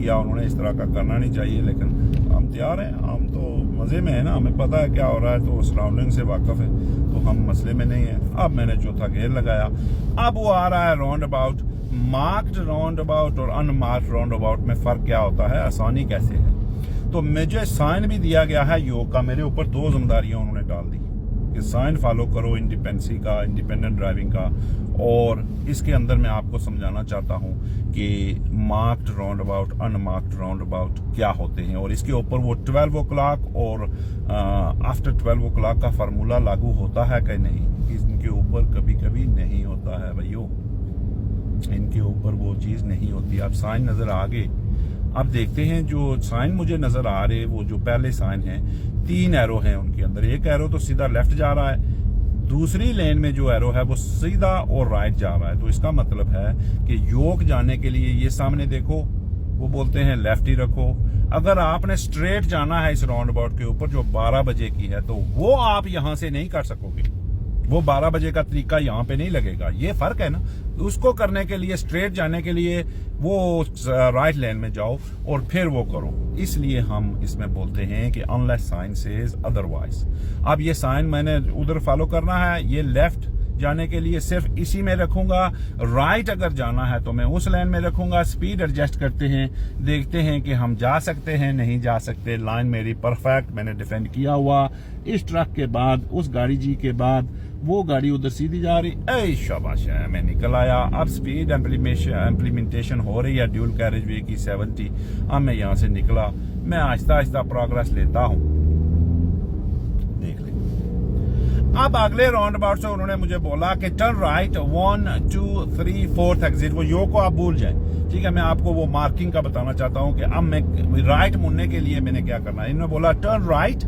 किया उन्होंने, इस तरह का करना नहीं चाहिए, लेकिन हम तैयार हैं, हम तो मज़े में है ना, हमें पता है क्या हो रहा है, तो सराउंडिंग से वाकिफ है, तो हम मसले में नहीं है। अब मैंने चौथा गेयर लगाया, अब वो आ रहा है round about. Marked round about और अनमार्क्ड राउंड अबाउट में फ़र्क क्या होता है, आसानी कैसे है। तो मुझे साइन भी दिया गया है योग का, मेरे ऊपर 2 जिम्मेदारियाँ उन्होंने डाल दी कि साइन फॉलो करो इंडिपेंडेंसी का, इंडिपेंडेंट ड्राइविंग का। और इसके अंदर मैं आपको समझाना चाहता हूँ कि marked round about, unmarked round about क्या होते हैं, और इसके ऊपर वो 12 o'clock और आफ्टर 12 o'clock का फार्मूला लागू होता है कि नहीं। इनके ऊपर कभी कभी नहीं होता है भाइयों, इनके ऊपर वो चीज़ नहीं होती। अब साइन नज़र आ गए, अब देखते हैं जो साइन मुझे नज़र आ रहे, वो जो पहले साइन है 3 एरो हैं उनके अंदर, एक एरो तो सीधा लेफ्ट जा रहा है, दूसरी लेन में जो एरो है वो सीधा और राइट जा रहा है। तो इसका मतलब है कि योग जाने के लिए ये सामने देखो, वो बोलते हैं लेफ्ट ही रखो। अगर आपने स्ट्रेट जाना है इस राउंड अबाउट के ऊपर जो 12 बजे की है, तो वो आप यहां से नहीं कर सकोगे, वो 12 बजे का तरीका यहाँ पे नहीं लगेगा, ये फर्क है ना। उसको करने के लिए, स्ट्रेट जाने के लिए वो राइट लेन में जाओ और फिर वो करो। इसलिए हम इसमें बोलते हैं कि अनलेस साइन सेज अदरवाइज। अब ये साइन मैंने उधर फॉलो करना है, ये लेफ्ट जाने के लिए सिर्फ इसी में रखूंगा, राइट अगर जाना है तो मैं उस लाइन में रखूंगा। स्पीड एडजस्ट करते हैं, देखते हैं कि हम जा सकते हैं नहीं जा सकते। लाइन मेरी परफेक्ट, मैंने डिफेंड किया हुआ। इस ट्रक के बाद, उस गाड़ी जी के बाद वो गाड़ी उधर सीधी जा रही, ऐ शाबाश है, मैं निकल आया। अब स्पीड इम्प्लीमेंटेशन हो रही है ड्यूल कैरेज वे की 70। अब मैं यहां से निकला, मैं आहिस्ता आहिस्ता प्रोग्रेस लेता हूं, देख ले। अब अगले राउंड अबाउट से उन्होंने मुझे बोला कि टर्न राइट 1 2 3 4th एग्जिट। वो यो को आप भूल जाएं, ठीक है। मैं आपको वो मार्किंग का बताना चाहता हूं कि अब मैं राइट मुड़ने के लिए मैंने क्या करना है। इन्होंने बोला टर्न राइट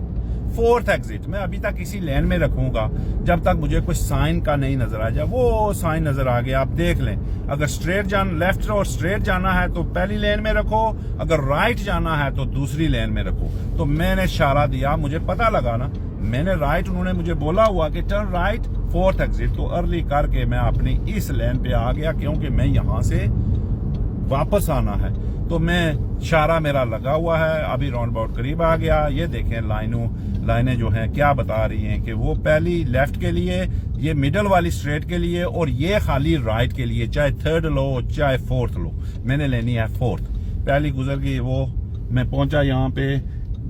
4th एग्जिट। मैं अभी तक इसी लेन में रखूंगा जब तक मुझे कुछ साइन का नहीं नजर आ जाए। वो साइन नजर आ गया, आप देख लें। अगर स्ट्रेट लेफ्ट और स्ट्रेट जाना है तो पहली लेन में रखो, अगर राइट जाना है तो दूसरी लेन में रखो। तो मैंने इशारा दिया, मुझे पता लगा ना, मैंने राइट, उन्होंने मुझे बोला हुआ कि टर्न राइट 4th एग्जिट, तो अर्ली करके मैं अपनी इस लेन पे आ गया क्योंकि मैं यहां से वापस आना है। तो मैं इशारा मेरा लगा हुआ है, अभी राउंड अबाउट करीब आ गया। ये देखें लाइनें जो हैं क्या बता रही हैं कि वो पहली लेफ्ट के लिए, ये मिडल वाली स्ट्रेट के लिए, और ये खाली राइट के लिए, चाहे 3rd लो चाहे 4th लो। मैंने लेनी है 4th। पहली गुजर गई, वो मैं पहुंचा यहाँ पे,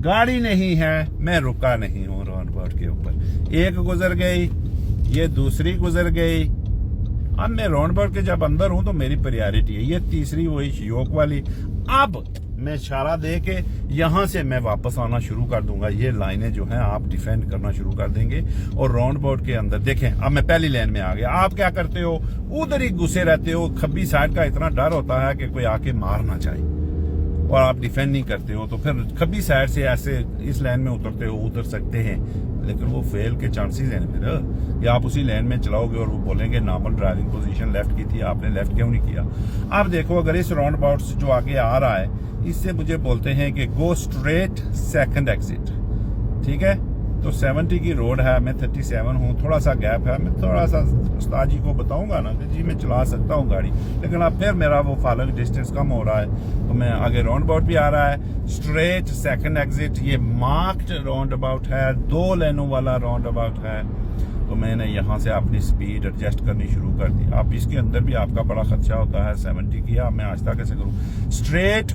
गाड़ी नहीं है, मैं रुका नहीं हूँ राउंड अबाउट के ऊपर। एक गुजर गई, ये दूसरी गुजर गई। अब मैं राउंड अबाउट के जब अंदर हूं तो मेरी प्रायोरिटी है, ये तीसरी वही योक वाली। अब मैं इशारा दे के यहां से मैं वापस आना शुरू कर दूंगा। ये लाइनें जो हैं आप डिफेंड करना शुरू कर देंगे और राउंड अबाउट के अंदर देखें, अब मैं पहली लाइन में आ गया। आप क्या करते हो, उधर ही घुसे रहते हो। खब्बी साइड का इतना डर होता है कि कोई आके मार ना जाए, और आप डिफेंड नहीं करते हो, तो फिर खब्बी साइड से ऐसे इस लाइन में उतरते हो, उतर सकते हैं, लेकिन वो फेल के चांसेस हैं मेरा। या आप उसी लाइन में चलाओगे और वो बोलेंगे नॉर्मल ड्राइविंग पोजीशन लेफ्ट की थी, आपने लेफ्ट क्यों नहीं किया। अब देखो, अगर इस राउंड अबाउट से जो आगे आ रहा है, इससे मुझे बोलते हैं कि गो स्ट्रेट 2nd एग्जिट, ठीक है। तो 70 की रोड है, मैं 37 हूँ, थोड़ा सा गैप है। मैं थोड़ा सा उस्ताद जी को बताऊंगा ना कि जी मैं चला सकता हूँ गाड़ी, लेकिन अब फिर मेरा वो फॉलोइंग डिस्टेंस कम हो रहा है, तो मैं आगे राउंड अबाउट भी आ रहा है। स्ट्रेट 2nd एग्जिट, ये मार्क्ड राउंड अबाउट है, 2 लेनों वाला राउंड अबाउट है। तो मैंने यहाँ से अपनी स्पीड एडजस्ट करनी शुरू कर दी। अब इसके अंदर भी आपका बड़ा खर्चा होता है 70 की। अब मैं आहिस्ता कैसे करूँ, स्ट्रेट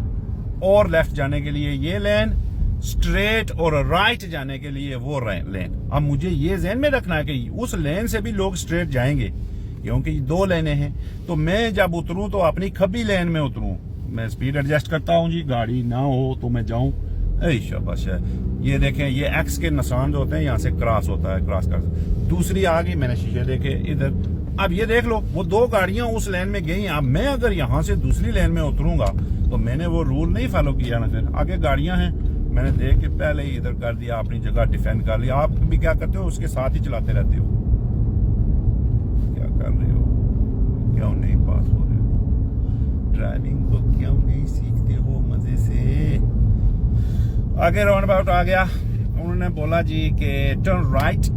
और लेफ्ट जाने के लिए ये लेन, स्ट्रेट और राइट जाने के लिए वो लेन। अब मुझे ये ज़हन में रखना है कि उस लेन से भी लोग स्ट्रेट जाएंगे क्योंकि 2 लेनें हैं। तो मैं जब उतरूं तो अपनी खब्बी लेन में उतरूं। मैं स्पीड एडजस्ट करता हूं जी, गाड़ी ना हो तो मैं जाऊं। ऐ शाबाश है। ये देखें, ये एक्स के निशान जो होते हैं यहाँ से क्रॉस होता है, क्रॉस कर। दूसरी आ गई, मैंने शीशे देखे इधर। अब ये देख लो, वो 2 गाड़ियां उस लेन में गई। अब मैं अगर यहाँ से दूसरी लेन में उतरूंगा तो मैंने वो रूल नहीं फॉलो किया ना, फिर आगे गाड़ियां हैं, मैंने देख के पहले ही इधर कर दिया, अपनी जगह डिफेंड कर लिया। आप भी क्या करते हो, उसके साथ ही चलाते रहते हो। क्या कर रहे हो, क्यों नहीं पास हो रहे हो, ड्राइविंग को क्यों नहीं सीखते हो मजे से। आगे राउंड अबाउट आ गया, उन्होंने बोला जी कि टर्न राइट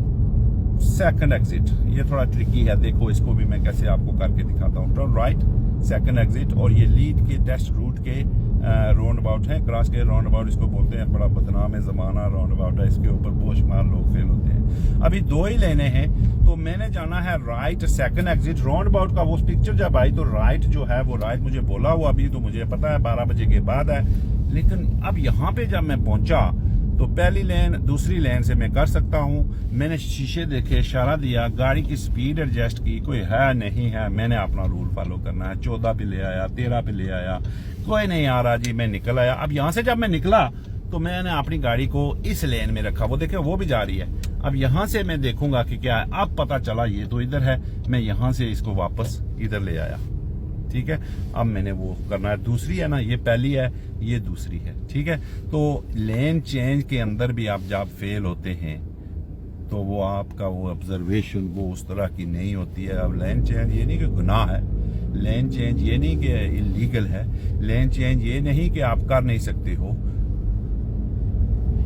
2nd एग्जिट। ये थोड़ा ट्रिकी है, देखो इसको भी मैं कैसे आपको करके दिखाता हूँ। टर्न राइट 2nd एग्जिट, और ये लीड के टेस्ट रूट के राउंड अबाउट है, क्रॉस के राउंड अबाउट इसको बोलते हैं, बड़ा बदनाम है ज़माना राउंड अबाउट है, इसके ऊपर पोशमार लोग फेल होते हैं। अभी 2 ही लेने हैं, तो मैंने जाना है right, second exit round about का। वो पिक्चर जब आई तो राइट जो है वो राइट मुझे बोला हुआ, अभी तो मुझे पता है 12 बजे के बाद है, लेकिन अब यहाँ पे जब मैं पहुंचा तो पहली लेन दूसरी लेन से मैं कर सकता हूँ। मैंने शीशे देखे, इशारा दिया, गाड़ी की स्पीड एडजस्ट की, कोई है नहीं है, मैंने अपना रूल फॉलो करना है। 14 पे ले आया, 13 पे ले आया, कोई नहीं आ रहा जी, मैं निकल आया। अब यहाँ से जब मैं निकला तो मैंने अपनी गाड़ी को इस लेन में रखा, वो देखे वो भी जा रही है। अब यहाँ से मैं देखूंगा कि क्या है। अब पता चला ये तो इधर है, मैं यहाँ से इसको वापस इधर ले आया, ठीक है। अब मैंने वो करना है, दूसरी है ना, ये पहली है, ये दूसरी है, ठीक है। तो लेन चेंज के अंदर भी आप जब फेल होते हैं तो वो आपका वो ऑब्जर्वेशन वो उस तरह की नहीं होती है। अब लेन चेंज ये नहीं कि गुनाह है, लेन चेंज ये नहीं कि इलीगल है, लेन चेंज ये नहीं कि आप कर नहीं सकते हो,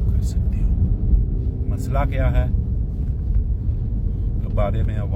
कर सकते हो। मसला क्या है बारे में अब